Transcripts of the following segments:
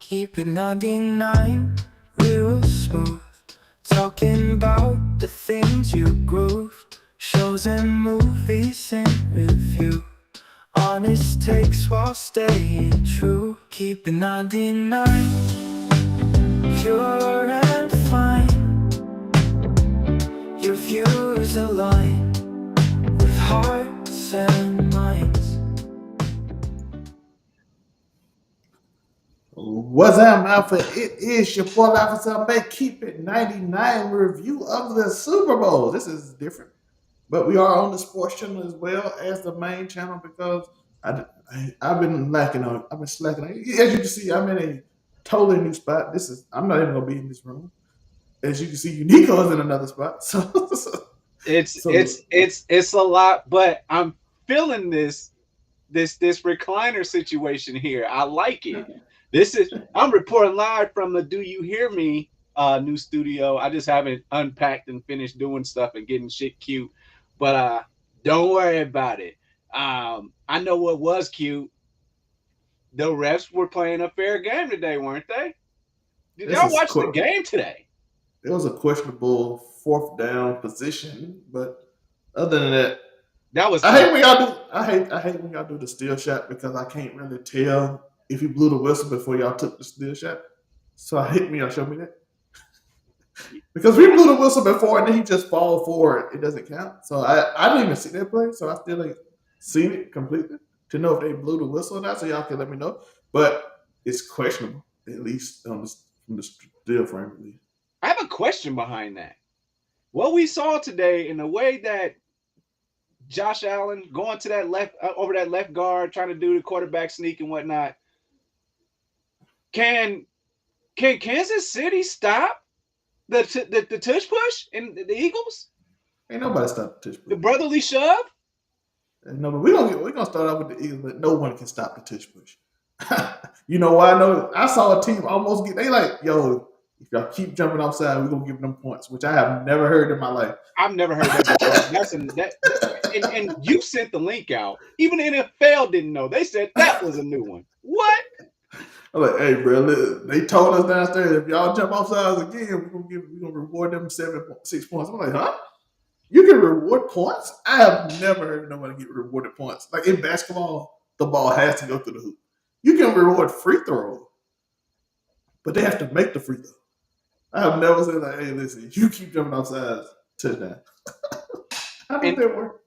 Keep it 99, real smooth. Talking about the things you groove. Shows and movies in review. Honest takes while staying true. Keep it 99, pure and fine. Your views align with hearts and minds. What's up, Alpha? It is your boy Alpha South Bay. Keep it 99 review of the Super Bowl. This is different, but we are on the sports channel as well as the main channel because I've been lacking on. I've been slacking on. As you can see, I'm in a totally new spot. I'm not even gonna be in this room. As you can see, Unico is in another spot. It's So it's it's it's a lot, but I'm feeling this recliner situation here. I like it. I'm reporting live from the Do You Hear Me new studio. I just haven't unpacked and finished doing stuff and getting shit cute. But don't worry about it. I know what was cute. The refs were playing a fair game today, weren't they? Did this y'all is watch the game today? it was a questionable fourth down position, but other than that, That was I hate tough. when y'all do. I hate when y'all do the steal shot because I can't really tell if you blew the whistle before y'all took the steal shot. So I hate when y'all show me that because we Yeah, blew the whistle before and then he just fall forward. It doesn't count. So I didn't even see that play. So I still ain't seen it completely to know if they blew the whistle or not. So y'all can let me know. But it's questionable at least from the steal frame at least. I have a question behind that. What we saw today in the way that Josh Allen going to that left over that left guard, trying to do the quarterback sneak and whatnot. Can can Kansas City stop the tush push in the Eagles? Ain't nobody stop the touch The push. brotherly shove? No, but we gonna start off with the Eagles, but no one can stop the tush push. You know why? I know I saw a team almost get. They like, yo, if y'all keep jumping outside, we're gonna give them points, which I have never heard in my life. I've never heard that before. And you sent the link out. Even the NFL didn't know. They said that was a new one. What? I'm like, hey, bro, look, they told us downstairs if y'all jump outside again, we gonna reward them 6 points. I'm like, huh? You can reward points? I have never heard nobody get rewarded points. Like in basketball, the ball has to go through the hoop. You can reward free throw, but they have to make the free throw. I have never said like, hey, listen, you keep jumping outside, touchdown. How does And that work?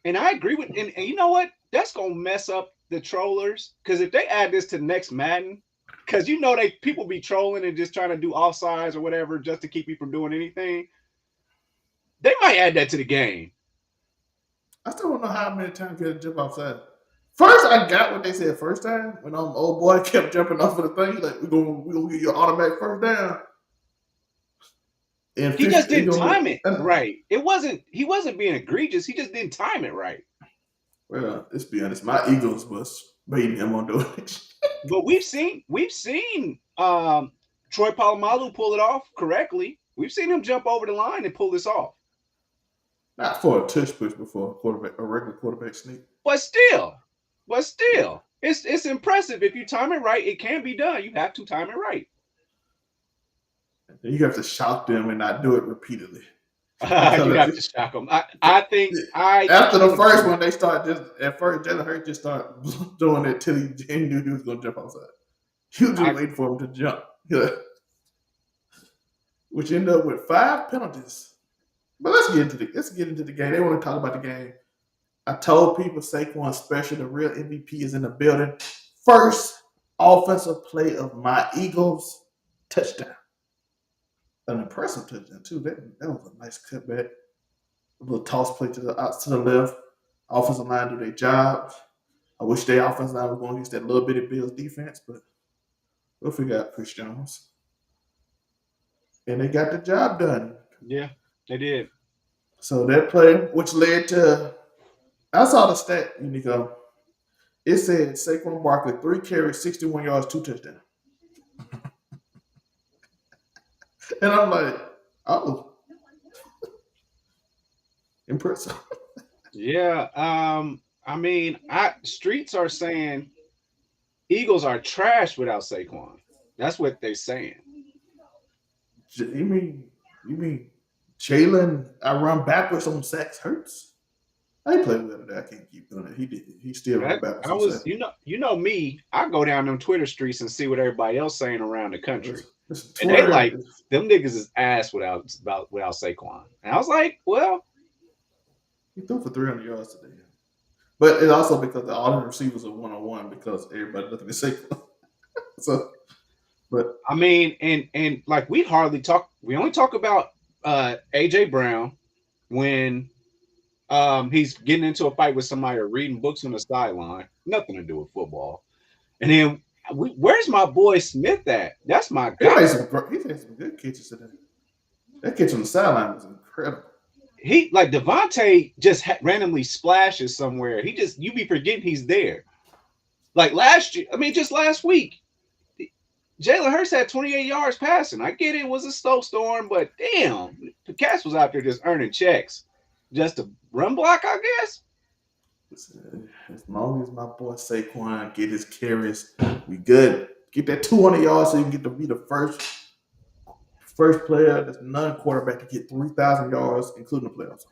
and I agree with and you know what? That's gonna mess up the trollers because if they add this to next Madden, because you know they people be trolling and just trying to do offsides or whatever just to keep you from doing anything. They might add that to the game. I still don't know how many times you had to jump outside. First, I got what they said first time when old boy kept jumping off of the thing. Like we gonna get your automatic first down and He fish. just You didn't gonna time it right. He wasn't being egregious. He just didn't time it right. well, let's be honest. My Eagles was baiting him on doing it. But we've seen Troy Polamalu pull it off correctly. We've seen him jump over the line and pull this off. Not for a tush push before a regular quarterback sneak. But still, it's impressive. If you time it right, it can be done. You have to time it right. And you have to shock them and not do it repeatedly. You Because have to shock them. I think I after the can first agree. one, they start just at first Jalen Hurts just started doing it till he knew he was going to jump outside. He was just I waiting for him to jump, which ended up with 5 penalties. But let's get into the game. They want to talk about the game. I told people Saquon special, the real MVP is in the building. First offensive play of my Eagles touchdown. An impressive touchdown too. That was a nice cutback. A little toss play to the left. Offensive line do their job. I wish their offensive line was going against that little bitty Bills defense, but we'll figure out Chris Jones. And they got the job done. Yeah, they did. So that play, which led to I saw the stat, Nico. It said Saquon Barkley 3 carries, 61 yards, 2 touchdowns. And I'm like, oh, impressive. Yeah. I mean, I streets are saying Eagles are trash without Saquon. That's what they're saying. You mean Jalen? I run backwards on sacks hurts. I ain't played well today. I can't keep doing it. He did. He still run backwards I on was, sacks. you know me. I go down them Twitter streets and see what everybody else saying around the country, Listen, and they Twitter like is them niggas is ass without Saquon. And I was like, well, he threw for 300 yards today. But it's also because all the receivers are 1-on-1 because everybody looking at Saquon. So, but I mean, and like we hardly talk. We only talk about AJ Brown when he's getting into a fight with somebody or reading books on the sideline. Nothing to do with football. And then where's my boy Smith at? That's my he guy. made some good catches today. That catch on the sideline was incredible. He like Devontae just randomly splashes somewhere. He just you be forgetting he's there. Like last year, I mean, just last week, Jalen Hurts had 28 yards passing. I get it was a snowstorm, but damn, the Cats was out there just earning checks, just to run block, I guess. As long as my boy Saquon get his carries, we good. Get that 200 yards so you can get to be the first player that's non-quarterback to get 3,000 yards, including the playoffs.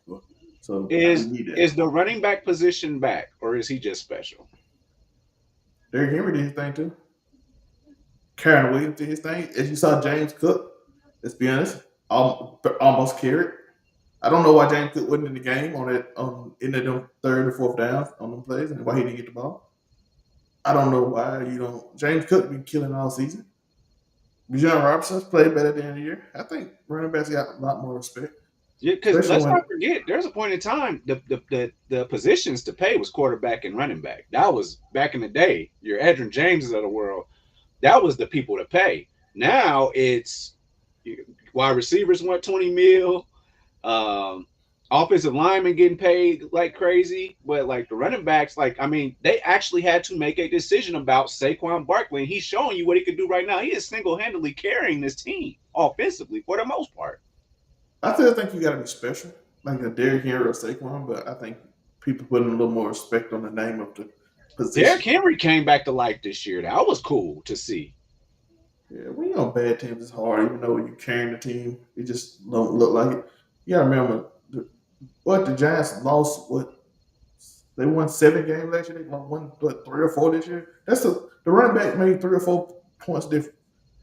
So we need that. Is the running back position back, or is he just special? Derrick Henry did his thing too. Karen Williams did his thing. As you saw, James Cook, let's be honest, almost carried. I don't know why James Cook wasn't in the game in the third or fourth down on them plays and why he didn't get the ball. I don't know why you don't. James Cook been killing all season. Bijan Robinson's played better at the end of the year. I think running backs got a lot more respect. Yeah, because let's not forget, there's a point in time the positions to pay was quarterback and running back. That was back in the day. Your Edgerrin Jameses of the world. That was the people to pay. Now it's wide receivers want 20 mil. Offensive linemen getting paid like crazy, but like the running backs, like I mean, they actually had to make a decision about Saquon Barkley, and he's showing you what he can do right now. He is single-handedly carrying this team offensively for the most part. I still think you got to be special, like a Derrick Henry or Saquon, but I think people putting a little more respect on the name of the position. Derrick Henry came back to life this year. That was cool to see. Yeah, when you're on bad teams, it's hard, even though you're carrying the team. It just don't look like it. You got to remember, the Giants lost, they won 7 games last year. They won 3 or 4 this year. The running back made 3 or 4 points different.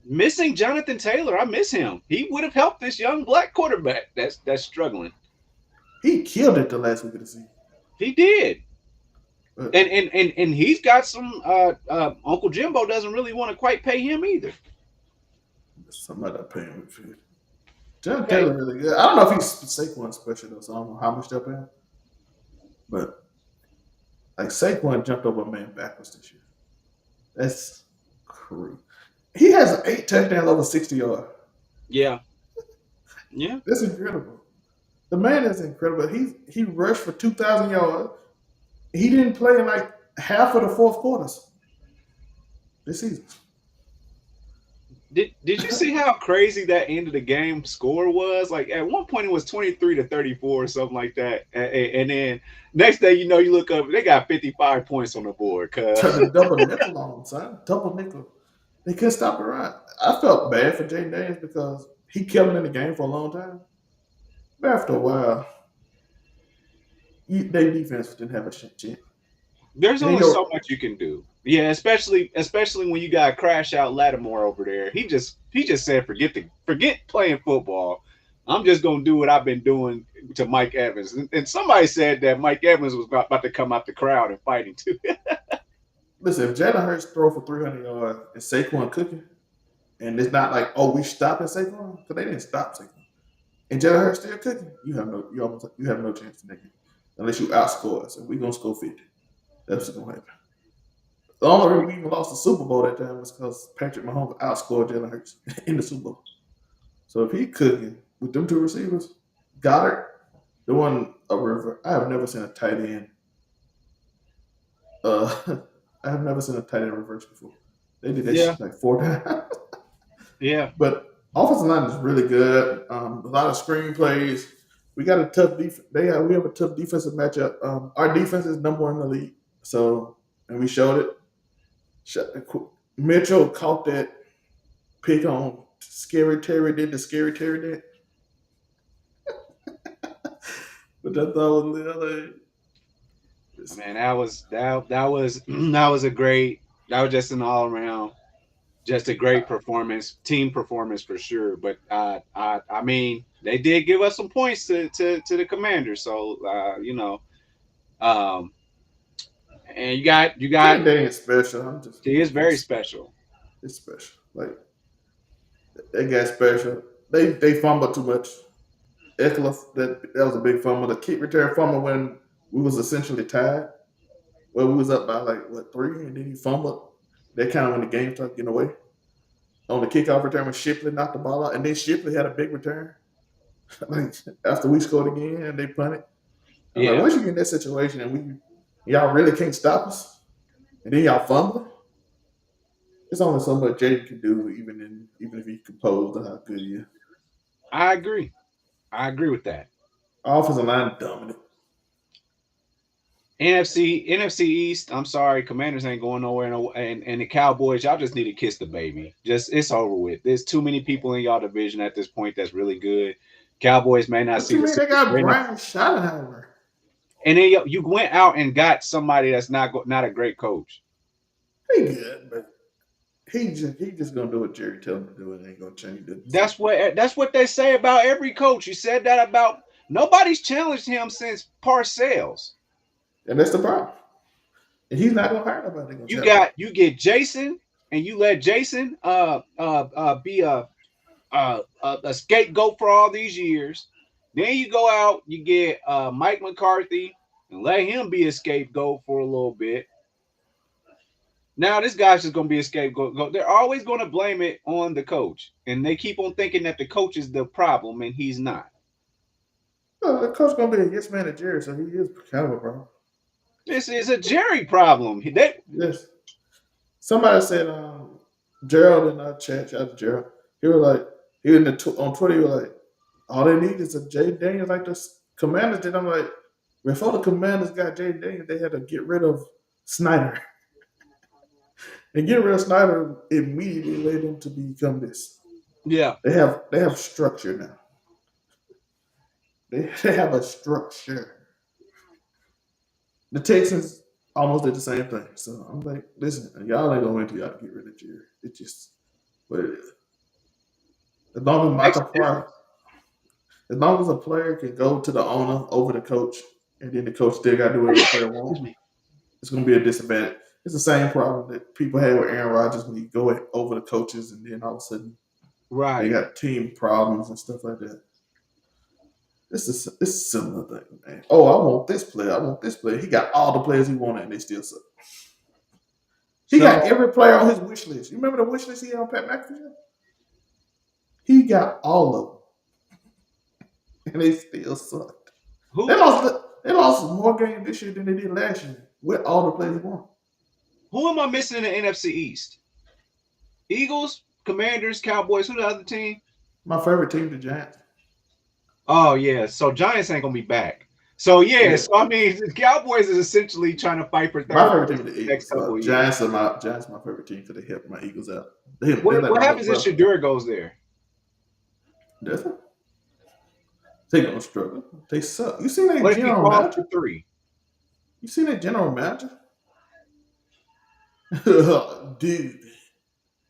Missing Jonathan Taylor, I miss him. He would have helped this young black quarterback that's struggling. He killed it the last week of the season. He did. And he's got some Uncle Jimbo doesn't really want to quite pay him either. Somebody pay him for it. Jonathan Taylor really good. I don't know if he's Saquon special though, so I don't know how much they'll pay him. But like Saquon jumped over a man backwards this year. That's crazy. He has 8 touchdowns over 60 yards. Yeah. Yeah. That's incredible. The man is incredible. He rushed for 2,000 yards. He didn't play in like half of the fourth quarters this season. Did you see how crazy that end of the game score was? Like at one point it was 23-34 or something like that. And then next day, you know, you look up, they got 55 points on the board. Trying to double nickel on him, son. Double nickel. They couldn't stop the run. I felt bad for Jaden Daniels because he kept him in the game for a long time. But after a while, their defense didn't have a chance. There's only so much you can do. Yeah, especially when you got Crash Out Lattimore over there. He just said forget playing football. I'm just gonna do what I've been doing to Mike Evans. And somebody said that Mike Evans was about to come out the crowd and fighting too. Listen, if Jalen Hurts throw for 300 yards and Saquon cooking, and it's not like, oh, we stopping Saquon, because they didn't stop Saquon, and Jalen Hurts still cooking, you have no chance to make it unless you outscore us, and we're gonna score 50. That's what's gonna happen. The only reason we even lost the Super Bowl that time was because Patrick Mahomes outscored Jalen Hurts in the Super Bowl. So if he cooking with them 2 receivers, Goddard, the one I have never seen a tight end. I have never seen a tight end reverse before. They did that shit like 4 times. Yeah. But offensive line is really good. A lot of screen plays. We got a tough defense. We have a tough defensive matchup. Our defense is number 1 in the league. So, and we showed it. Mitchell caught that pick on Scary Terry did the Scary Terry did. But I thought was like, Man, that was that was a great. That was just an all around, just a great performance, team performance for sure. But I mean, they did give us some points to the Commanders, so um, and you got Jay Daniels special. I'm just he is very special. it's special. Like they got special. They fumbled too much. Eckler, that was a big fumble. The kick return fumble when we was essentially tied. Well, we was up by like what 3, and then he fumbled. That kind of when the game started getting away. On the kickoff return when Shipley knocked the ball out, and then Shipley had a big return. Like after we scored again and they punted. I'm like, Yeah, once you get in that situation and y'all really can't stop us, and then y'all fumble, it's only so much Jaden can do, even if he's composed or how good he is. I agree. I agree with that. Offensive line dominant. NFC East. I'm sorry, Commanders ain't going nowhere, and the Cowboys. Y'all just need to kiss the baby. Just it's over with. There's too many people in y'all division at this point that's really good. Cowboys may not What see you the mean they Super got Bowl, Brian Schottenheimer? and then you went out and got somebody that's not a great coach. He good, but he just gonna do what Jerry tell him to do and ain't gonna change the decision. That's what they say about every coach. You said that about nobody's challenged him since Parcells. And that's the problem. And he's not gonna hire nobody gonna You get Jason, and you let Jason be a scapegoat for all these years. Then you go out, you get Mike McCarthy, and let him be a scapegoat for a little bit. Now this guy's just gonna be a scapegoat. They're always gonna blame it on the coach, and they keep on thinking that the coach is the problem, and he's not. the coach gonna be a yes man at Jerry, so he is kind of a problem. This is a Jerry problem. Yes. Somebody said Gerald in our chat, shout out to Gerald. He was like he in on Twitter, he was like, all they need is a Jay Daniels like the Commanders did. I'm like, before the Commanders got Jay Daniels, they had to get rid of Snyder. And getting rid of Snyder immediately led them to become this. Yeah. They have structure now. They have a structure. The Texans almost did the same thing. So I'm like, listen, y'all ain't gonna win till y'all get rid of Jerry. It's just what it is. As long as Makes Michael a difference. Pryor, as long as a player can go to the owner over the coach, and then the coach still got to do whatever the player Excuse wants, me. it's going to be a disadvantage. It's the same problem that people had with Aaron Rodgers when you go over the coaches, and then all of a sudden they Right. got team problems and stuff like that. It's a similar thing, man. Oh, I want this player. I want this player. He got all the players he wanted, and they still suck. He got So every player on his wish list. You remember the wish list he had on Pat McAfee? He got all of them, and they still sucked. They who lost. They lost more games this year than they did last year with all the players he won. who am I missing in the NFC East? Eagles, Commanders, Cowboys. Who the other team? My favorite team, the Giants. Oh yeah. So Giants ain't gonna be back. So yeah. Yeah, So I mean, the Cowboys is essentially trying to fight for my third favorite place team is for the the next Eagles. couple of years. Giants are my favorite team because they help my Eagles out. They What let my what happens if brother. Shadur goes there? That's it. They gonna struggle. They suck. You seen that What if he general falls to manager? 3? You seen that general manager? Dude,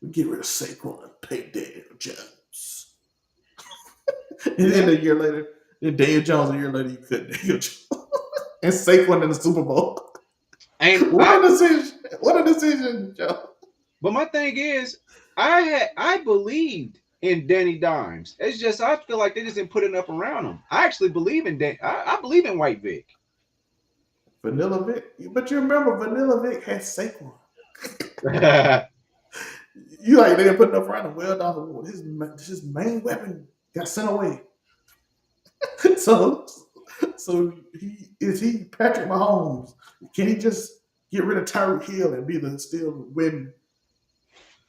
we get rid of Saquon and pay Daniel Jones. And then Yeah. a year later, then Daniel Jones a year later, you cut Daniel Jones. And Saquon in the Super Bowl. And What a decision. What a decision, Joe. but my thing is, I believed in Danny Dimes. It's just I feel like they just didn't put enough around him. I actually believe in I believe in White Vic. Vanilla Vic. But you remember Vanilla Vic had Saquon. You like they didn't put enough around him. Well, dog, his main weapon got sent away. so he Patrick Mahomes? Can he just get rid of Tyreek Hill and be the still win?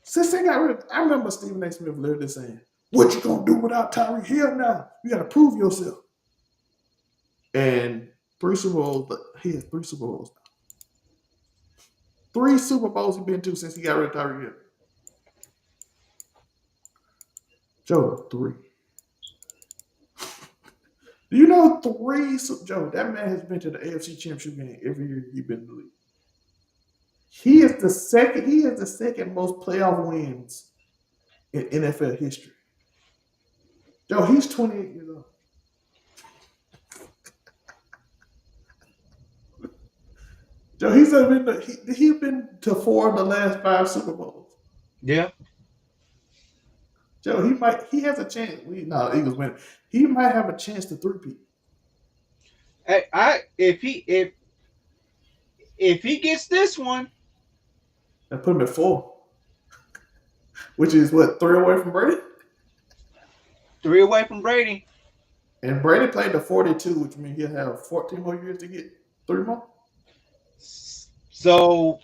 Since they got rid of, I remember Stephen A. Smith literally saying, "What you gonna do without Tyreek Hill now? You gotta prove yourself." And 3 Super Bowls, he has 3 Super Bowls. 3 Super Bowls he's been to since he got rid of Tyreek Hill. Joe, 3. Do you know 3? Joe, that man has been to the AFC Championship game every year he's been in the league. He is the second. He has the second most playoff wins in NFL history. Joe, he's 28 years old. Joe, he's been to 4 of the last 5 Super Bowls. Yeah. Joe, he has a chance. Eagles win. He might have a chance to three-peat. If he gets this one, And put him at 4, which is what, 3 away from Brady. 3 away from Brady. And Brady played to 42, which means he'll have 14 more years to get 3 more. So,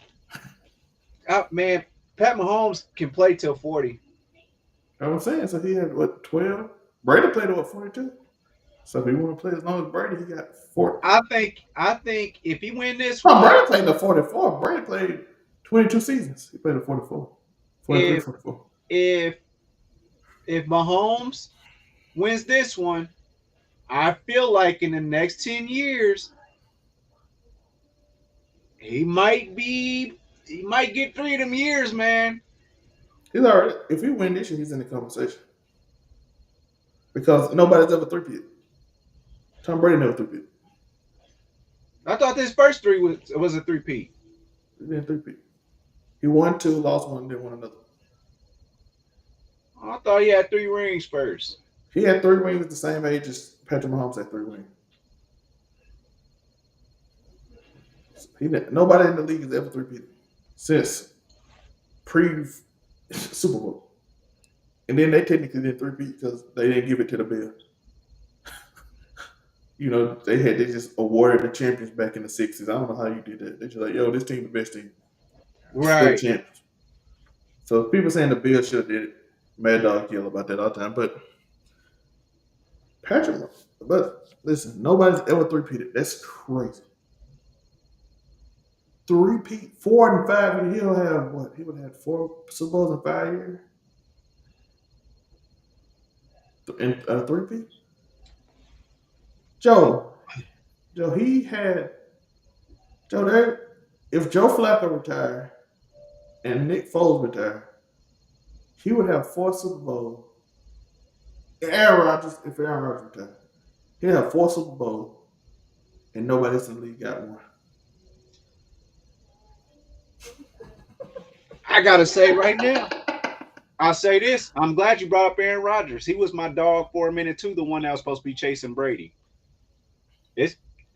man, Pat Mahomes can play till 40. That's what I'm saying. So he had what, 12? Brady played to what, 42? So if he want to play as long as Brady, he got 40. I think if he win this one, one, Brady played to 44. Brady played 22 seasons. He played to 44. 43, 44. if Mahomes wins this one, I feel like in the next 10 years, he might get 3 of them years, man. He's already. If he win this year, he's in the conversation because nobody's ever three-peat. Tom Brady never three-peat. I thought this first 3 was a 3-peat. He didn't three-peat. He won 2, lost 1, then won another. I thought he had 3 rings first. He had 3 rings at the same age as Patrick Mahomes had 3 rings. Nobody in the league has ever three-peated since pre-Super Bowl. And then they technically did three-peat because they didn't give it to the Bills. They just awarded the champions back in the 60s. I don't know how you did that. They just like, yo, this team the best team. Right. Still champions. So people saying the Bills should have did it. Mad Dog yell about that all the time. But listen, nobody's ever three-peated. That's crazy. Three-peat, 4 and 5 years. He'll have what? He would have had 4 Super Bowls in 5 years. And three-peat. Joe, he had Joe. If Joe Flacco retired and Nick Foles retired, he would have 4 Super Bowls. If Aaron Rodgers retired, he'd have 4 Super Bowls, and nobody else in the league got one. I gotta say right now, I'll say this. I'm glad you brought up Aaron Rodgers. He was my dog for a minute too, the one that was supposed to be chasing Brady.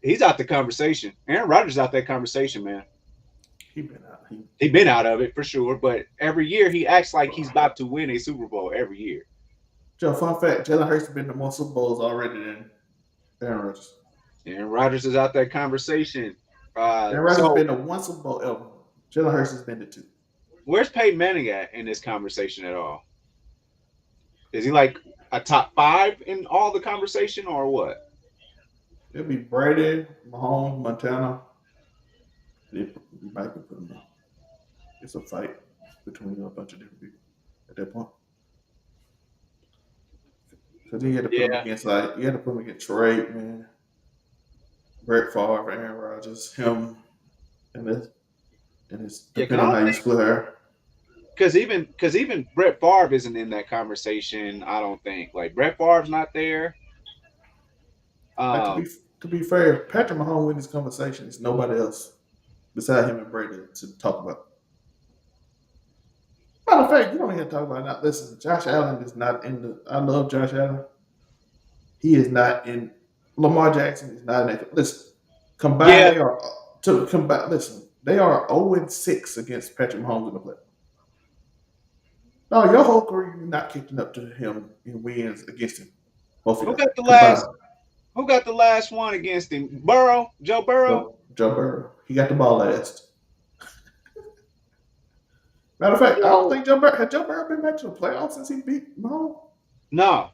He's out the conversation. Aaron Rodgers out that conversation, man. He been out. He been out of it for sure, but every year he acts like he's about to win a Super Bowl every year. Joe, fun fact: Jalen Hurts has been to more Super Bowls already than Aaron Rodgers. Aaron Rodgers is out that conversation. Aaron Rodgers has been to 1 Super Bowl ever. Jalen Hurts has been to 2. Where's Peyton Manning at in this conversation at all? Is he like a top 5 in all the conversation or what? It'll be Brady, Mahomes, Montana. You might be putting them. It's a fight between a bunch of different people at that point. So then you had to put him against Troy Aikman, Brett Favre, Aaron Rodgers, him, and it's depending on how you split her. Because even Brett Favre isn't in that conversation. I don't think Brett Favre's not there. To be fair, Patrick Mahomes in this conversation is nobody else beside him and Brady to talk about. Matter of fact, you don't even talk about that. Listen, Josh Allen is not in the. I love Josh Allen. He is not in. Lamar Jackson is not in it. Listen, combined Listen, they are 0-6 against Patrick Mahomes in the playoffs. No, your whole career you're not kicking up to him in wins against him. Who got the last one against him? Burrow? Joe Burrow? Joe Burrow. He got the ball last. Matter of fact, I don't think Joe Burrow been back to the playoffs since he beat Mahomes? No.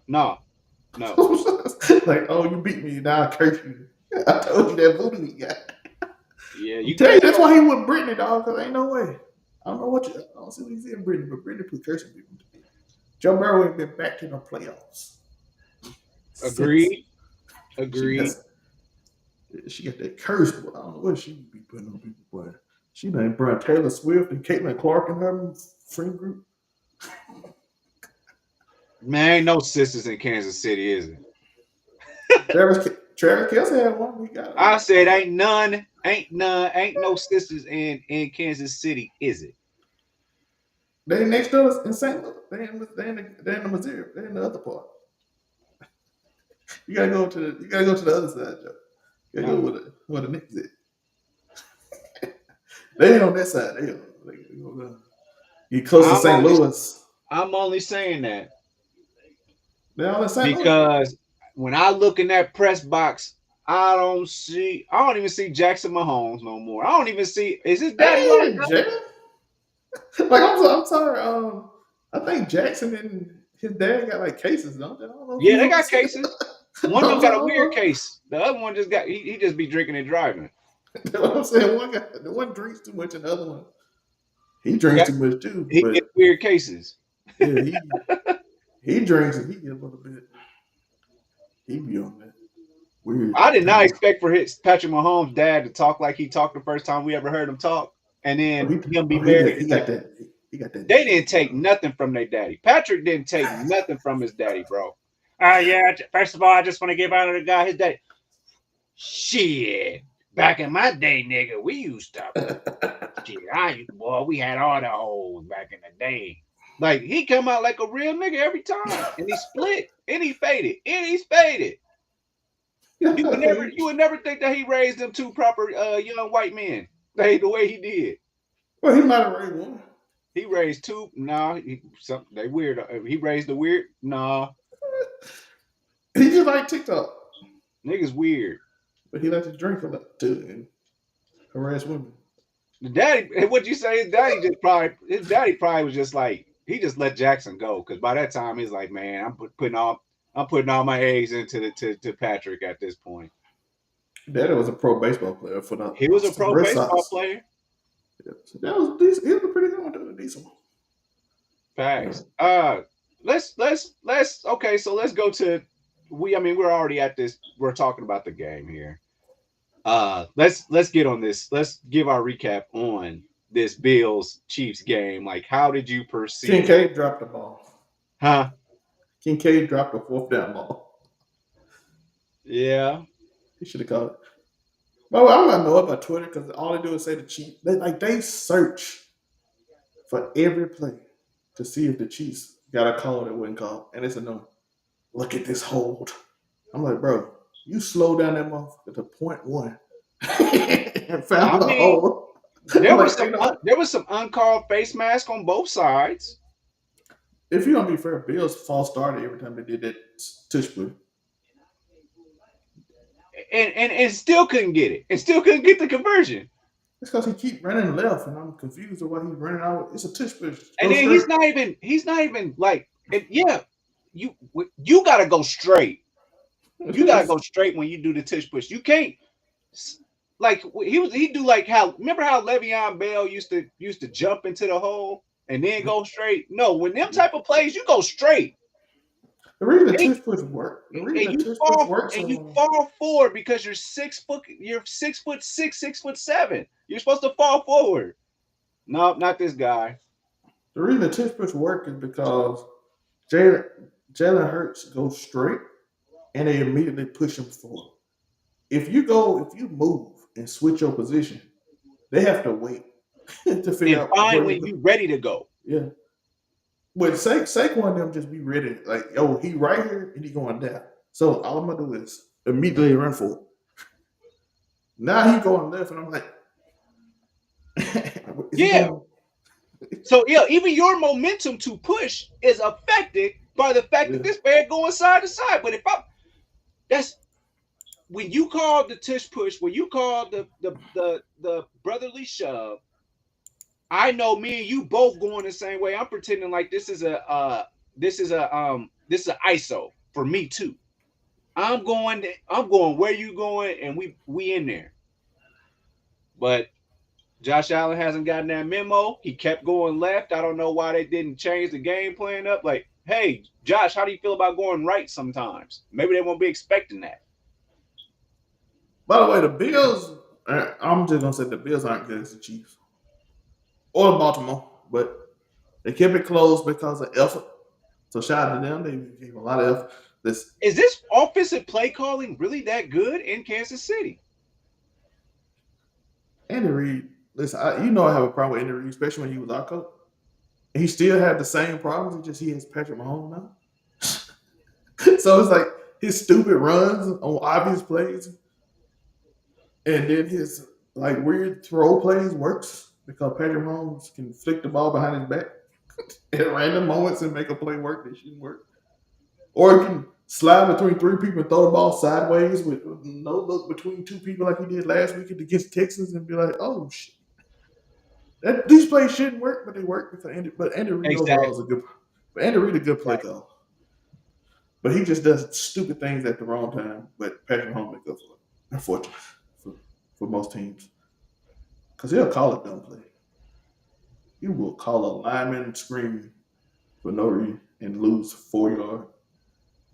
Like, oh, you beat me, now I curse you. I told you that voodoo he got. Yeah, that's why he went Brittany, dog, because ain't no way. I don't see what he's in Brittany, but Brittany put cursing people. Joe Burrow ain't been back to the playoffs since. Agreed. She got Agreed. she got that curse. I don't know what she be putting on people, but she done brought Taylor Swift and Caitlin Clark in her friend group. Man, ain't no sisters in Kansas City, is it? Travis Kelce had one. We got I it. said ain't no sisters in Kansas City, is it? They next to us in St. Louis. They in the Missouri. They in the other part. You gotta go to the other side, Joe. You gotta go No. where the Knicks at. They ain't on that side. They get close to I'm St. only Louis. I'm only saying that They all in St. Louis. because when I look in that press box, I don't even see Jackson Mahomes no more. I don't even see is his daddy locked Hey, up? Jay. Like I'm sorry. I think Jackson and his dad got like cases, don't they? I don't know if Yeah, you they know got this. cases. One of them I'm got a weird saying, case. The other one just got he just be drinking and driving. I'm saying the one drinks too much, and the other one he He drinks got too much too. he But gets weird cases. yeah, he drinks and he get a little bit. He be on that weird I did not time. expect for his Patrick Mahomes' dad to talk like he talked the first time we ever heard him talk, and Oh, then he him be oh he married. got And like he got that they daddy. didn't take nothing from their daddy. Patrick didn't take nothing from his daddy, bro. Yeah. First of all, I just want to give honor to God. His daddy. Shit. Back in my day, nigga, we used to shit. Boy, we had all the hoes back in the day. Like he come out like a real nigga every time, and he split, and he faded, and he's faded. You would never think that he raised them two proper young white men. The way he did. Well, he might have raised one. He raised two. Nah, they weird. He raised the weird. Nah, He just like TikTok, niggas weird. but he likes to drink a lot too and harass women. The daddy, what you say? His daddy probably was just like he just let Jackson go because by that time he's like, man, I'm putting all my eggs into to Patrick at this point. Daddy was a pro baseball player for He was a the pro Red baseball Sox. player. Yeah. So that was decent. He was a pretty good one, too, a decent one. Yeah. Facts. Let's okay. So let's go to I mean, we're already at this. We're talking about the game here. Let's get on this. Let's give our recap on this Bills Chiefs game. Like, how did you perceive? Kincaid dropped the ball. Huh? Kincaid dropped the fourth down ball. Yeah. He should have called it. But I don't know about Twitter because all they do is say the Chiefs. They search for every play to see if the Chiefs got a call that wasn't called, and it's a no. Look at this hold. I'm like, bro, you slow down that motherfucker to point one and I found the mean, hole. there I'm was like, some there was some uncalled face mask on both sides, if you're gonna be fair, Bills false started every time they did that tush push. and still couldn't get it, and still couldn't get the conversion. It's because he keep running left, and I'm confused of why he's running out. It's a tush push. And Go then straight. he's not even like, yeah, you got to go straight. You got to go straight when you do the tush push. You can't like he do like how remember how Le'Veon Bell used to jump into the hole and then go straight. No, when them type of plays, you go straight. The reason the And, tush push work. The reason the tush push works. you fall forward because you're 6 foot. You're 6'6", 6'7". You're supposed to fall forward. No, not this guy. The reason the tush push work is because Jalen Jalen Hurts goes straight, and they immediately push him forward. If you move and switch your position, they have to wait to figure And out find where you when go. you ready to go. Yeah. But Saquon them just be ready. Like, yo, he right here and he going down. So all I'm gonna do is immediately run for it. Now he going left, and I'm like, is he Yeah. going? So yeah, even your momentum to push is affected by the fact Yeah. that this man going side to side. But if I that's when you call the tush push, when you call the brotherly shove, I know me and you both going the same way. I'm pretending like this is a ISO for me too. I'm going where you going, and we in there. But Josh Allen hasn't gotten that memo. He kept going left. I don't know why they didn't change the game plan up. Like, hey, Josh, how do you feel about going right sometimes? Maybe they won't be expecting that. By the way, the Bills, I'm just gonna say the Bills aren't good as the Chiefs or Baltimore, but they kept it close because of effort. So shout out to them. They gave a lot of effort. This Is this offensive play calling really that good in Kansas City? Andy Reid, listen, you know I have a problem with Andy Reid, especially when he was our coach. And he still had the same problems. He has Patrick Mahomes now. So it's like his stupid runs on obvious plays, and then his like weird throw plays works because Patrick Mahomes can flick the ball behind his back at random moments and make a play work that shouldn't work. Or he can slide between three people and throw the ball sideways with no look between two people like he did last week against Texans and be like, oh shit. These plays shouldn't work, but they work because Andy Reid overall is Exactly. a good. But Andy Reid a good play caller, but he just does stupid things at the wrong time. But Patrick Mahomes make up for it, unfortunately, for most teams, because he'll call a dumb play. He will call a lineman screen for no reason and lose 4 yards.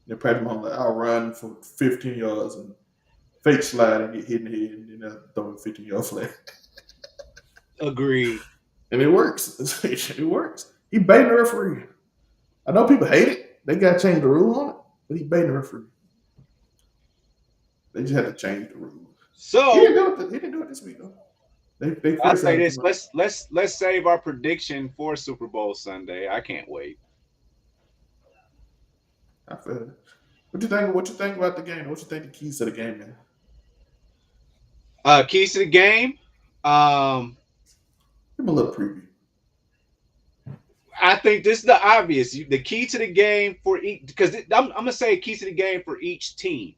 Then Patrick Mahomes like, I'll run for 15 yards and fake slide and get hit in the head, and then they'll throw a 15-yard flag. Agreed. And it works. It works. He baiting the referee. I know people hate it. They got to change the rule on it, but he baiting the referee. They just had to change the rule. He So didn't do it. He didn't do it this week though. They I'll say criticized him too this. much. Let's save our prediction for Super Bowl Sunday. I can't wait. I feel it. What you think? What you think about the game? What you think the keys to the game is? Keys to the game. Um, Give him a little preview. I think this is the obvious. The key to the game for each, because I'm gonna say key to the game for each team,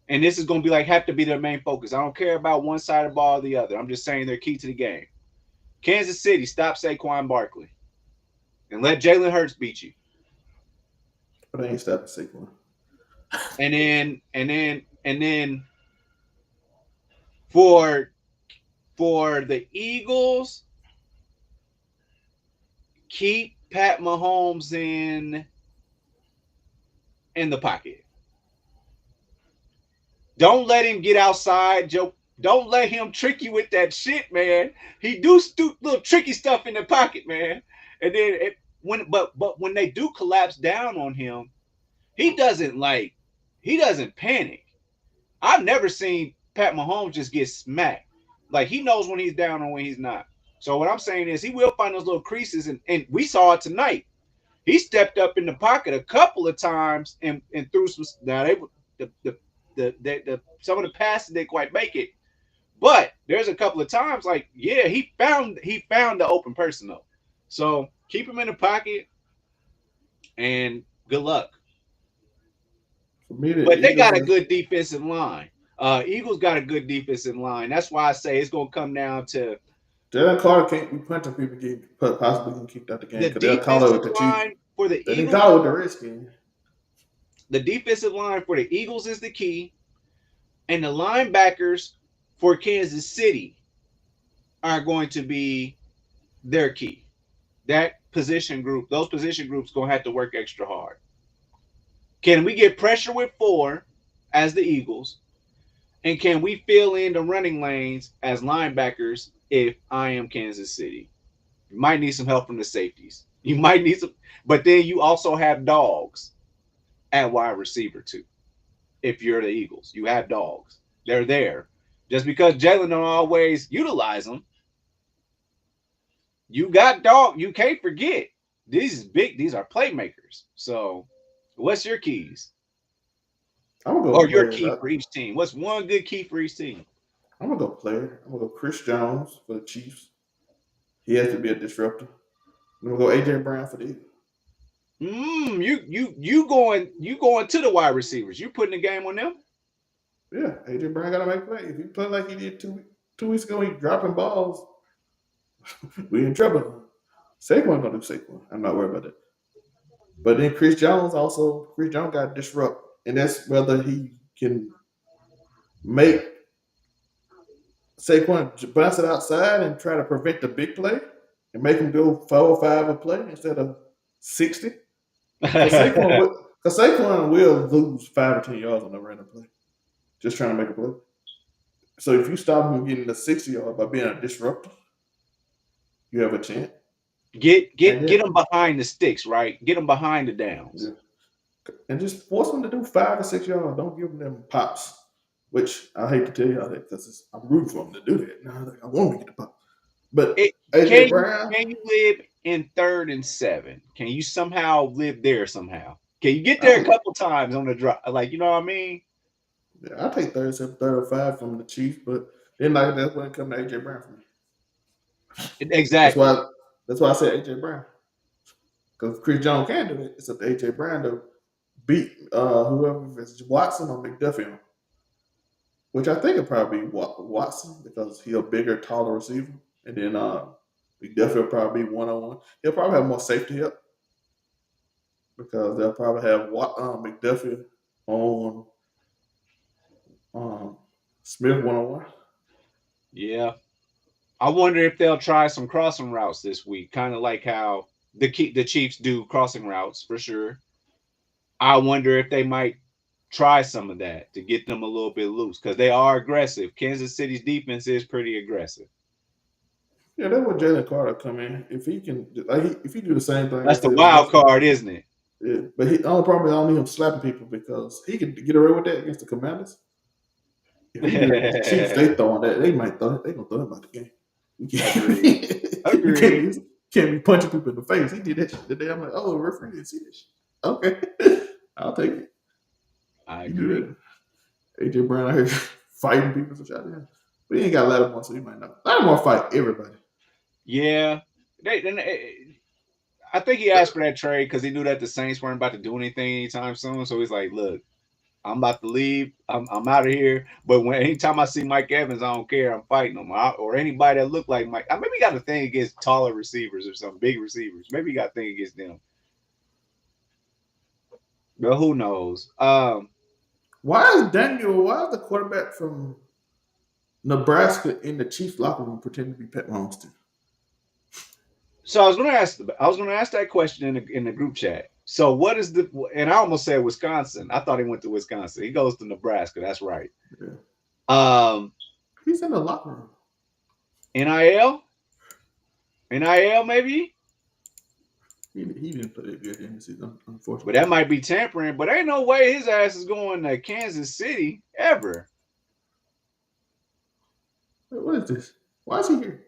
and this is gonna be like have to be their main focus. I don't care about one side of the ball or the other. I'm just saying they're key to the game. Kansas City, stop Saquon Barkley and let Jalen Hurts beat you. But I ain't stopping Saquon. And then for the Eagles, keep Pat Mahomes in the pocket. Don't let him get outside, Joe. Don't let him trick you with that shit, man. He do little tricky stuff in the pocket, man. And then but when they do collapse down on him, he doesn't panic. I've never seen Pat Mahomes just get smacked. Like he knows when he's down and when he's not. So what I'm saying is he will find those little creases, and we saw it tonight. He stepped up in the pocket a couple of times and threw some. Now they the some of the passes didn't quite make it, but there's a couple of times like yeah he found the open person though. So keep him in the pocket and good luck. For me, the But they got a Eagles. good defensive line. Eagles got a good defensive line. That's why I say it's gonna come down to Jalen Carter can't be punching people possibly getting kicked out the game the because they'll call it defensive with the Chiefs. line for the They didn't Eagles. call it with the Redskins. The defensive line for the Eagles is the key, and the linebackers for Kansas City are going to be their key. Those position groups gonna have to work extra hard. Can we get pressure with 4 as the Eagles? And can we fill in the running lanes as linebackers if I am Kansas City? You might need some help from the safeties. You might need some, but then you also have dogs at wide receiver too. If you're the Eagles, you have dogs. They're there. Just because Jalen don't always utilize them, you got dog. You can't forget these are playmakers. So, what's your keys I'm gonna go or your players. key for each team? What's one good key for each team? I'm gonna go player. I'm gonna go Chris Jones for the Chiefs. He has to be a disruptor. I'm gonna go AJ Brown for the Eagles. You going to the wide receivers? You putting the game on them? Yeah, AJ Brown gotta make plays. If he play like he did 2 weeks ago, he dropping balls. We in trouble. Saquon gonna do Saquon. I'm not worried about that. But then Chris Jones got to disrupt, and that's whether he can make Saquon bounce it outside and try to prevent the big play and make him go 4 or 5 a play instead of 60, Because Saquon will lose 5 or 10 yards on a random play, just trying to make a play. So if you stop him from getting the 60 yard by being a disruptor, you have a chance. Get And then, them behind the sticks, right? Get them behind the downs. yeah. And just force them to do 5 or 6 yards. Don't give them pops. Which I hate to tell y'all that because I'm rooting for them to do that. Now I want to get the pop. But AJ Brown, Can you live in 3rd and 7? Can you somehow live there somehow? Can you get I there a think, couple times on the drive? Like, you know what I mean? yeah, I take 37, 35 from the Chiefs, but then like that's when it comes to AJ Brown for me. That's Exactly. why I said AJ Brown. Because Chris Jones can do it. It's up to AJ Brown to beat whoever, if it's Watson or McDuffie, which I think it'll probably be Watson because he's a bigger, taller receiver. And then McDuffie will probably be 1-on-1. He'll probably have more safety help because they'll probably have McDuffie on Smith 1-on-1. Yeah. I wonder if they'll try some crossing routes this week, kind of like how the Chiefs do crossing routes for sure. I wonder if they might try some of that to get them a little bit loose because they are aggressive. Kansas City's defense is pretty aggressive. Yeah, that's what Jalen Carter come in. If he can, if he do the same thing, That's the wild card, isn't it? Yeah, but the only problem is I don't need him slapping people because he could get away with that against the Commanders. If he do it against the Chiefs, they throwing that. They might throw it. They gonna throw him out the game. Agreed. You can't be punching people in the face. He did that shit today. I'm like, oh, referee didn't see this shit. Okay, I'll take it. I You agree. do that. AJ Brown out here fighting people and shit. But he ain't got Lattimore, so he might not. Lattimore fight everybody. Yeah, I think he asked for that trade because he knew that the Saints weren't about to do anything anytime soon. So he's like, "Look, I'm about to leave. I'm out of here. But anytime I see Mike Evans, I don't care. I'm fighting him, or anybody that look like Mike. I maybe got a thing against taller receivers or some big receivers. Maybe he got a thing against them. But who knows? Why is the quarterback from Nebraska in the Chiefs locker room pretending to be Pat Mahomes too? So I was going to ask that question in the group chat. So what is and I almost said Wisconsin. I thought he went to Wisconsin. He goes to Nebraska. That's right. Yeah. He's in the locker room. NIL maybe. He didn't play that good in the season, unfortunately. But that might be tampering. But ain't no way his ass is going to Kansas City ever. What is this? Why is he here?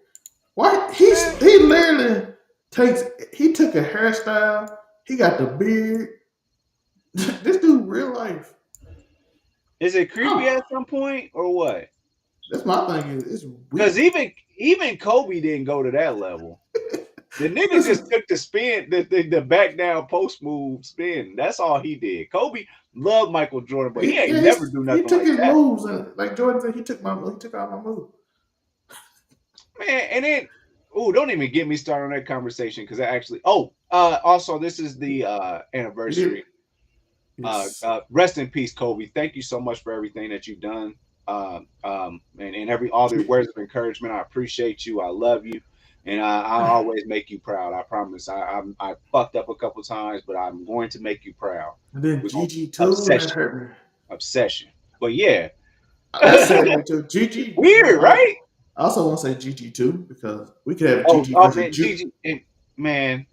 Why he literally took a hairstyle. He got the beard. This dude real life. Is it creepy at some point or what? That's my thing. It's because even Kobe didn't go to that level. The nigga just took the spin, the back down post move spin. That's all he did. Kobe loved Michael Jordan, but he ain't never do nothing. He took like his that. moves, and like Jordan said, he took out my move. Man, and then don't even get me started on that conversation because I actually. Also, this is the anniversary. Yes. Rest in peace, Kobe. Thank you so much for everything that you've done. And all the words of encouragement. I appreciate you. I love you. And I'll always make you proud. I promise. I fucked up a couple times, but I'm going to make you proud. And then Gigi too. That hurt me. Obsession. But yeah. That sad me too. Gigi. Weird, right? I also want to say Gigi too because we could have Gigi versus Juju. Man.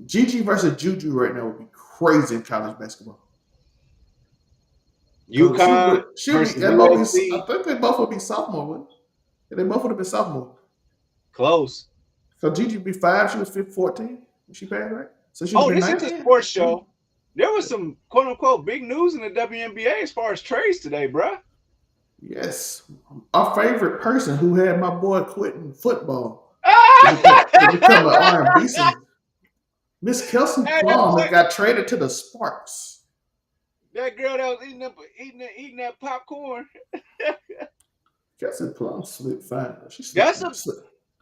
Gigi versus Juju right now would be crazy in college basketball. UConn versus USC. I think they both would be sophomore. They both would have been sophomore. Close. So Gigi would be 5. She was 14 when she passed, right? So she this 19. Is a sports show. There was some quote unquote big news in the WNBA as far as trades today, bruh. Yes. Our favorite person who had my boy quitting football to become an R&B singer. Miss Kelsey Plum got traded to the Sparks. That girl that was eating that popcorn. Kelsey Plum slipped fine.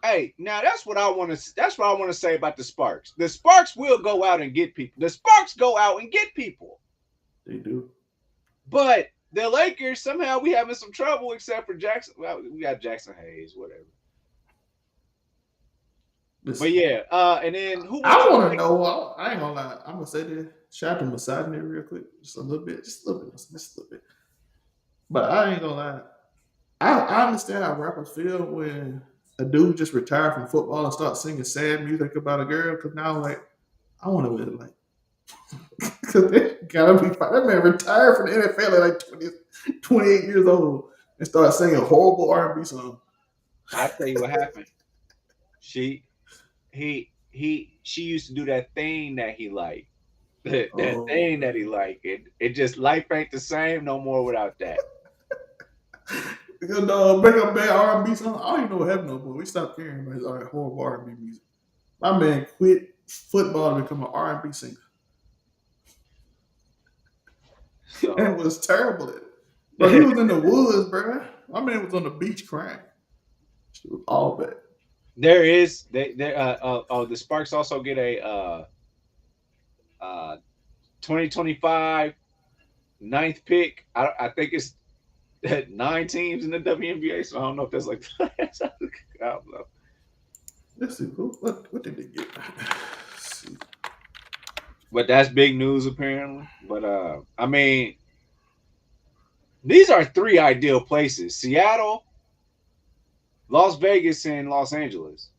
Hey, now that's what I want to say about the Sparks. The Sparks will go out and get people. The Sparks go out and get people. They do. But the Lakers, somehow we having some trouble except for Jackson. Well, we got Jackson Hayes, whatever. Listen, but yeah, and then who? I want to know. I ain't gonna lie. I'm gonna say this. Shout out to misogyny real quick, just a little bit, just a little bit, just a little bit. But I ain't gonna lie. I understand how rappers feel when a dude just retired from football and start singing sad music about a girl. Because now, like, I want to live like, because it gotta be fine. That man retired from the NFL at like 28 years old and start singing horrible R&B songs. I tell you what happened. She she used to do that thing that he liked. That Oh, thing that he liked. It just life ain't the same no more without that. because bring up bad R&B songs. I don't even know what happened no more. We stopped caring about his horrible R&B music. My man quit football to become an R&B singer, and it So was terrible at it. But he was in the woods, bro. My man was on the beach crying. It was all bad. there is the Sparks also get a 2025 ninth pick. I think it's 9 teams in the WNBA, so I don't know if that's like I don't know. Let's see. What did they get? Let's see. But that's big news apparently. But I mean, these are three ideal places: Seattle, Las Vegas, and Los Angeles.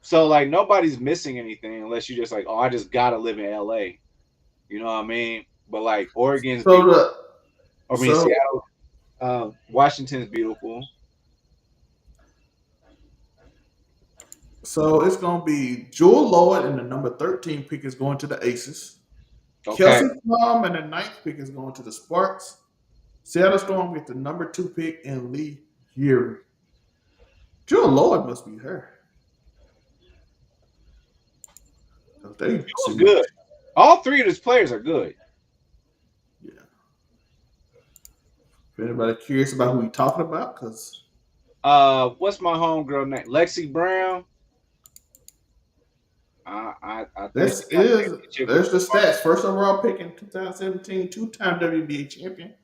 So like nobody's missing anything unless you just like, oh, I just gotta live in LA. You know what I mean? But like Oregon's So beautiful. the I mean so Seattle, Washington's beautiful. so it's gonna be Jewel Lloyd and the number 13 pick is going to the Aces. Okay. Kelsey Plum and the ninth pick is going to the Sparks. Seattle Storm get the number 2 pick and Lee Fury. Jewel Lloyd must be her. 'Cause they Well, seem like good. All three of these players are good. yeah. If anybody curious about who we talking about, because What's my homegirl name? Lexi Brown. I think this she got a is championship with there's the the Sparks. stats. First overall pick in 2017, two-time WNBA champion,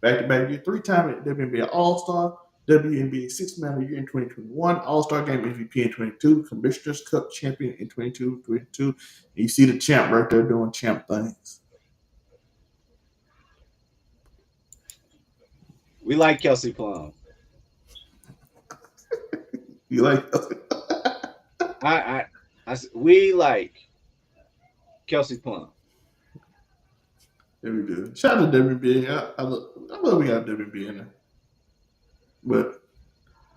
back-to-back year, three-time WNBA All-Star, WNBA Sixth Man of the Year in 2021, All-Star Game MVP in 22, Commissioner's Cup champion in 22. You see the champ right there doing champ things. We like Kelsey Plum. You like? I, we like Kelsey Plum. There we do. Shout out to WNBA. I love we got WNBA in there, but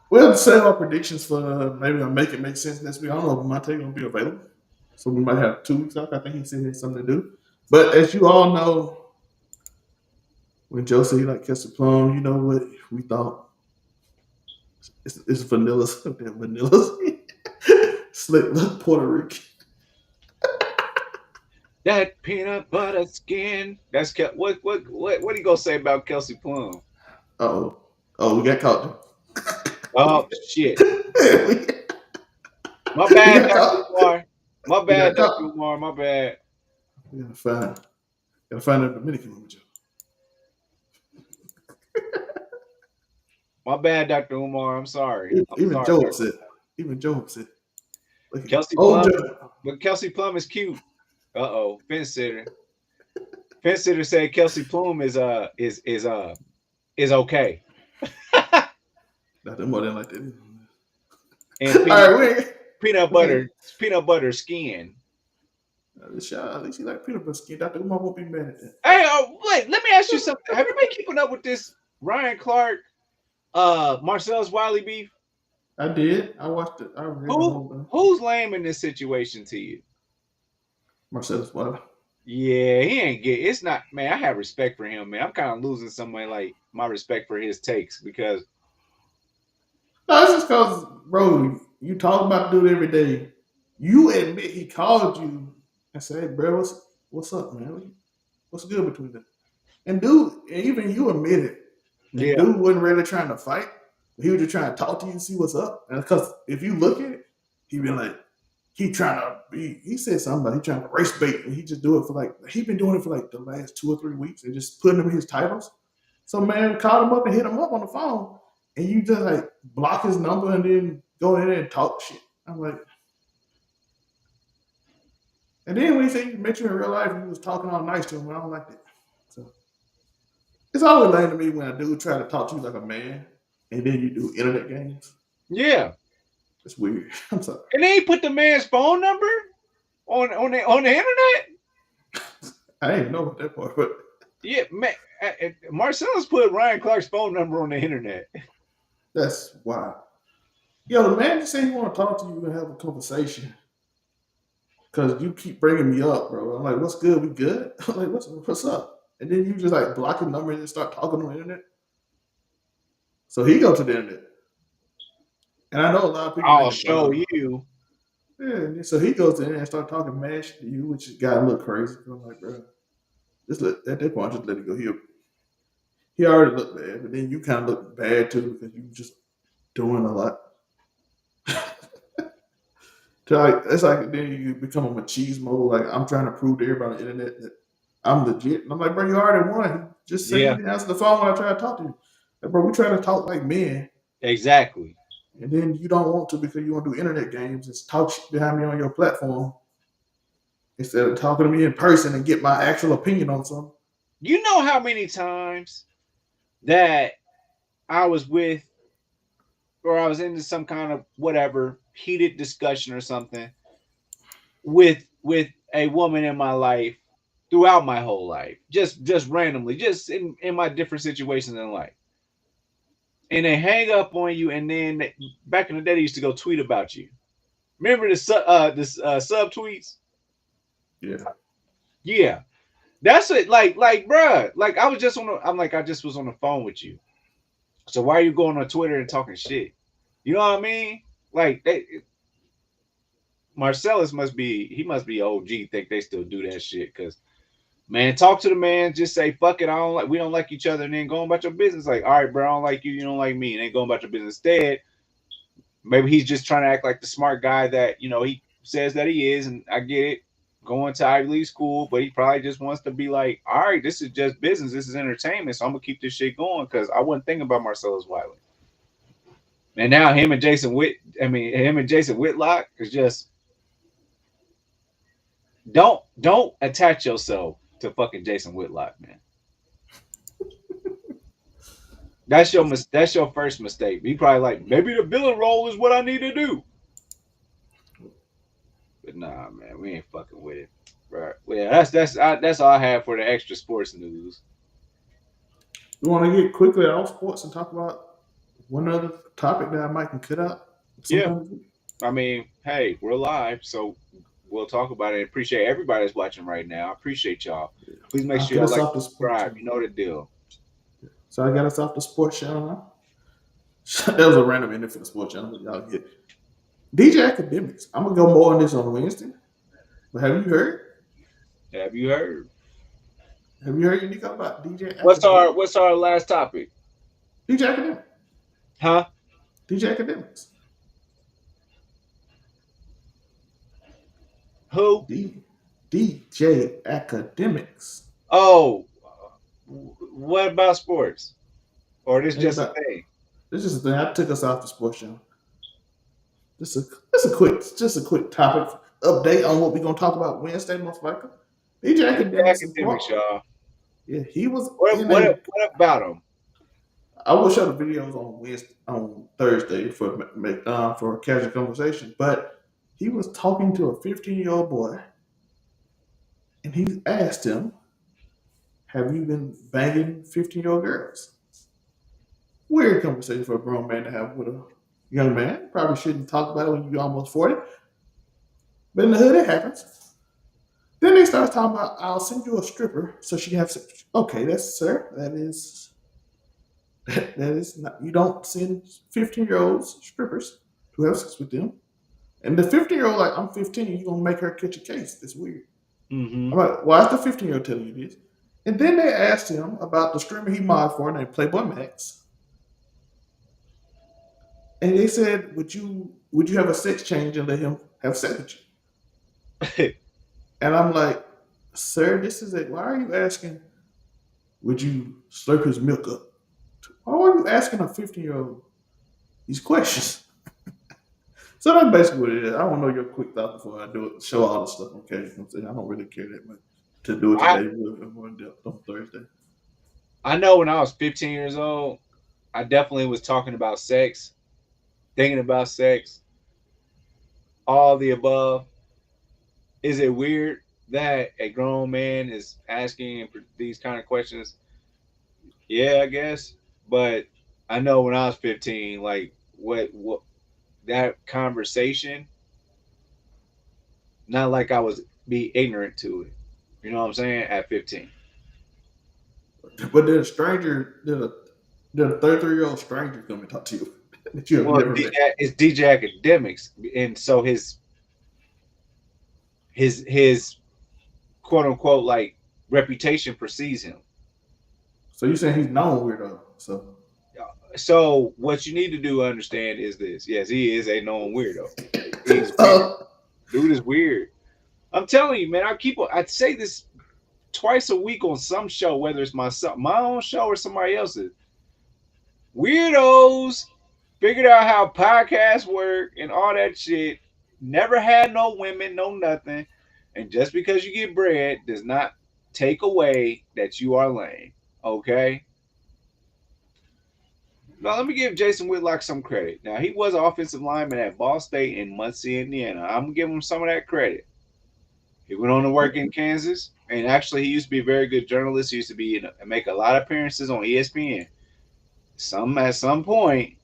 we'll have to save our predictions for maybe I'll make it make sense next week. I don't know if Monte gonna be available, so we might have 2 weeks off. I think he said he had something to do. But as you all know, when Joe said he like Kelsey Plum, you know what we thought? It's vanilla, that vanilla, slick look Puerto Rican. That peanut butter skin. That's what he gonna say about Kelsey Plum? Oh, we got caught. Oh shit! we, My we bad, got Doctor caught. Umar. My We bad, got Doctor caught. Umar. My bad. We gotta find a Dominican woman, Joe. My bad, Doctor Umar. I'm sorry. I'm Even sorry, Joe Doctor. upset. Even Joe upset. Look at Kelsey old Plum, Joe. but Kelsey Plum is cute. Uh-oh, fence sitter. Fence sitter said Kelsey Plum is okay. Not that more than like that. And All right, peanut we ain't. butter skin. At least he like peanut butter skin. Dr. Umar won't be mad at that. Hey, wait, let me ask you something. Have you been keeping up with this Ryan Clark, Marcellus Wiley beef? I did. I watched it. I read the whole thing. Who's lame in this situation to you? Marcellus Wiley. Yeah, he ain't get. It's not, man. I have respect for him, man. I'm kind of losing somebody like my respect for his takes because No, it's just because, bro, you talk about the dude every day. You admit he called you and said, hey, bro, what's up, man? What's good between them? And dude, even you admitted the yeah, dude wasn't really trying to fight. He was just trying to talk to you and see what's up. And because if you look at it, he been like, he said something about he trying to race bait and he just do it for like, he been doing it for like the last 2 or 3 weeks and just putting him in his titles. So man called him up and hit him up on the phone and you just like block his number and then go in there and talk shit. I'm like, And then when he said he met you in real life, he was talking all nice to him. I don't like that. So it's always lame to me when a dude try to talk to you like a man, and then you do internet games. Yeah. It's weird. I'm sorry. And then he put the man's phone number on the internet. I didn't even know about that part, but Yeah, man. Marcellus put Ryan Clark's phone number on the internet. that's wild. Yo, the man just said he want to talk to you and have a conversation because you keep bringing me up, bro. I'm like, what's good? We good? I'm like, what's up? And then you just like block a number and start talking on the internet. So he go to the internet, and I know a lot of people I'll make fun show of him. you. Yeah, so he goes to the internet and start talking mad shit to you, which got a little crazy. I'm like, bro, at that point, just let it go. He already looked bad, but then you kind of look bad too because you just doing a lot. So like, it's like then you become a machismo. Like I'm trying to prove to everybody on the internet that I'm legit. And I'm like, bro, you already won. Just say you Yeah, didn't answer the phone when I tried to talk to you. Like, bro, we try to talk like men, exactly. and then you don't want to because you want to do internet games and talk shit behind me on your platform instead of talking to me in person and get my actual opinion on something. You know how many times that I was with or I was into some kind of whatever heated discussion or something with a woman in my life throughout my whole life, just randomly, just in my different situations in life, and they hang up on you, and then back in the day they used to go tweet about you. Remember the sub tweets? Yeah, Yeah, that's it. Like, bruh, like I was just on. I'm like I just was on the phone with you. So why are you going on Twitter and talking shit? You know what I mean? Like Marcellus must be OG. Think they still do that shit? Because man, talk to the man. Just say fuck it. We don't like each other, and then go about your business. Like, all right, bro, I don't like you. You don't like me, and then go about your business. Instead, maybe he's just trying to act like the smart guy that he says that he is, and I get it. Going to Ivy League school, but he probably just wants to be like, all right, this is just business. This is entertainment, so I'm gonna keep this shit going because I wasn't thinking about Marcellus Wiley. And now him and Jason Whitlock is just don't attach yourself to fucking Jason Whitlock, man. That's your first mistake. He probably like maybe the villain role is what I need to do. But nah, man, we ain't fucking with it. Right. Well, yeah, that's all I have for the extra sports news. you want to get quickly off sports and talk about one other topic that I might can cut out Yeah. sometimes. I mean, hey, we're live, so we'll talk about it. Appreciate everybody that's watching right now. I appreciate y'all. Please make I'll sure get y'all us like off the and sports subscribe. channel. You know the deal. So I got us off the sports channel now. That was a random ending for the sports channel, but y'all get DJ Academics. I'm gonna go more on this on Wednesday. But have you heard? Have you heard? Have you heard anything about DJ What's our Academics? what's our last topic? DJ Academics. Huh? DJ Academics. Who? DJ Academics. Oh, what about sports? Or this Ain't just a about thing? this is the thing. I took us off the sports channel. Just a quick topic update on what we're gonna talk about Wednesday, most likely. DJ Academics is Academics, what? y'all. Yeah, he was What in what a. what about them? I will show the videos on Wednesday, on Thursday for casual conversation. But he was talking to a 15-year-old boy, and he asked him, "Have you been banging 15-year-old girls?" Weird conversation for a grown man to have with a young man. Probably shouldn't talk about it when you're almost 40. But in the hood, it happens. Then they start talking about, "I'll send you a stripper so she can have sex." Okay, that's sir. That is not. You don't send 15-year-olds strippers to have sex with them. And the 15-year-old, like, I'm 15, you're gonna make her catch a case. That's weird. Mm-hmm. I'm like, why is the 15-year-old telling you this? And then they asked him about the streamer he mod for named Playboy Max. And they said, would you have a sex change and let him have sex with you? And I'm like, sir, this is it. Why are you asking, would you slurp his milk up? Why are you asking a 15-year-old these questions? So that's basically what it is. I want to know your quick thought before I do it. Show all the stuff. Okay, you know what I'm saying? I don't really care that much to do it I today. We'll be more in depth on Thursday. I know when I was 15 years old, I definitely was talking about sex, thinking about sex, all the above. Is it weird that a grown man is asking these kind of questions? Yeah, I guess. But I know when I was 15, like what that conversation, not like I was be ignorant to it. You know what I'm saying? At 15. But did a stranger, did a 33-year-old stranger come and talk to you that you have Well, never met? it's DJ Academics, and so his quote unquote like reputation precedes him. So you saying he's known weirdo? So So what you need to do understand is this. Yes, he is a known weirdo. He's weird. uh, Dude is weird. I'm telling you, man. I'd say this twice a week on some show, whether it's my own show or somebody else's. Weirdos figured out how podcasts work and all that shit. Never had no women, no nothing. And just because you get bread does not take away that you are lame. Okay? Now let me give Jason Whitlock some credit. Now he was an offensive lineman at Ball State in Muncie, Indiana. I'm gonna give him some of that credit. He went on to work in Kansas, and actually he used to be a very good journalist. He used to be make a lot of appearances on ESPN. At some point,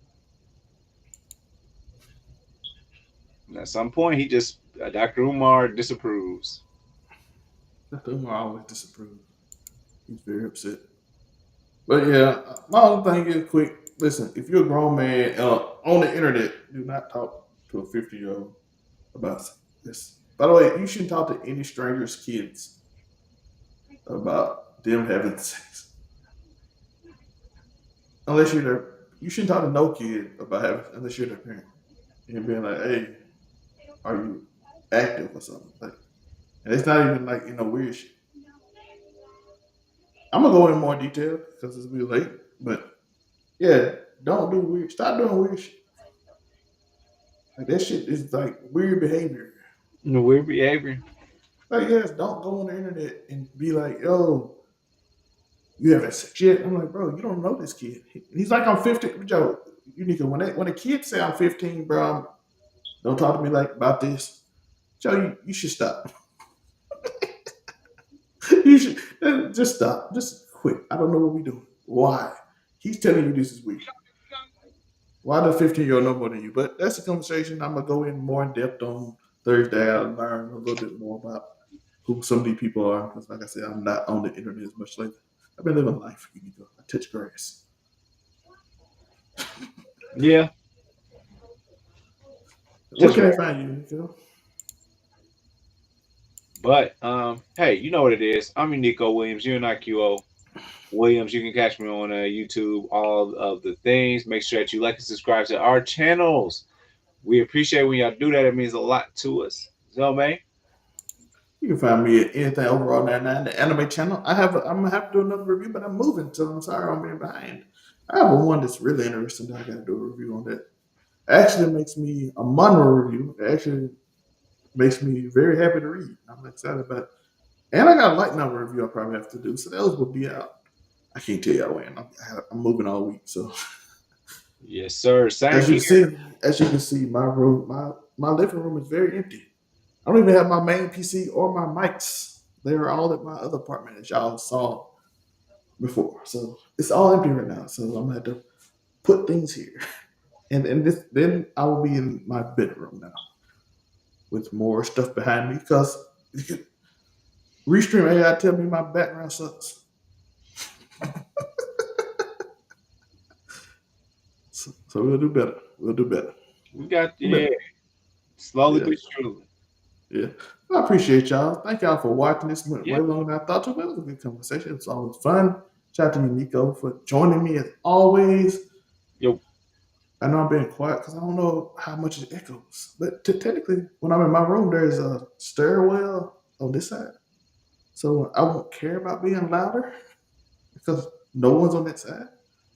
he just Dr. Umar disapproves. Dr. Umar always disapproves. He's very upset. But yeah, my only thing is quick. Listen, if you're a grown man on the internet, do not talk to a 50-year-old about this. By the way, you shouldn't talk to any strangers' kids about them having sex. Unless you're their, you shouldn't talk to no kid about having unless you're their parent. And being like, hey, are you active or something? Like, and it's not even like weird shit. I'm gonna go in more detail because it's be late. But yeah, don't do weird. Stop doing weird shit. Like that shit is like weird behavior. Weird behavior. Like yes, don't go on the internet and be like, yo, you having sex yet? I'm like, bro, you don't know this kid. He's like, I'm 15. Joe, you need to when a kid say I'm 15, bro, don't talk to me like about this. Joe, you should stop. You should just stop. Just quit. I don't know what we doing. Why? He's telling you this is weird. Why the 15-year-old know more than you? But that's a conversation I'm gonna go in more in depth on Thursday. I'll learn a little bit more about who some of these people are. Because like I said, I'm not on the internet as much lately. I've been living life. You go. I touch grass. Yeah. Where can I find you, Nico? But hey, you know what it is. I'm your Nico Williams. You're IQO Williams. You can catch me on YouTube, all of the things. Make sure that you like and subscribe to our channels. We appreciate when y'all do that. It means a lot to us. So, man. You can find me at anything overall 99, the anime channel. I'm gonna have to do another review, but I'm moving, so I'm sorry I'm being behind. I have one that's really interesting that I gotta do a review on that. Actually makes me a manga review. It actually makes me very happy to read. I'm excited about it. And I got a light novel review I probably have to do. So those will be out. I can't tell y'all when. I'm moving all week. So Yes, sir. Same as you here. can see, my room, my living room is very empty. I don't even have my main PC or my mics. They are all at my other apartment, as y'all saw before. So it's all empty right now. So I'm gonna have to put things here, and then I will be in my bedroom now with more stuff behind me because Restream AI tell me my background sucks. So we'll do better. We'll do better. We got Yeah. slowly Yeah. but surely. Yeah. I appreciate y'all. Thank y'all for watching. This went Yeah. way longer than I thought to, but it was a good conversation. It's always fun. Shout out to you, Nico, for joining me as always. Yo. I know I'm being quiet because I don't know how much it echoes. But technically, when I'm in my room, there's a stairwell on this side. So I won't care about being louder because no one's on that side.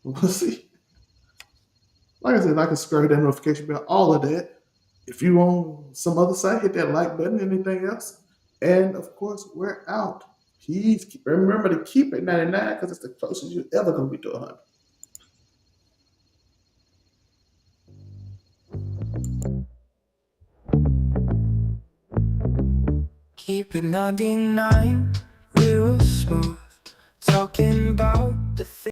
We'll see. Like I said, I can scratch that notification bell, all of that. If you on some other site, hit that like button. Anything else? And of course, we're out. Please remember to keep it 99 because it's the closest you're ever going to be to 100. Keep it 99, real smooth. Talking about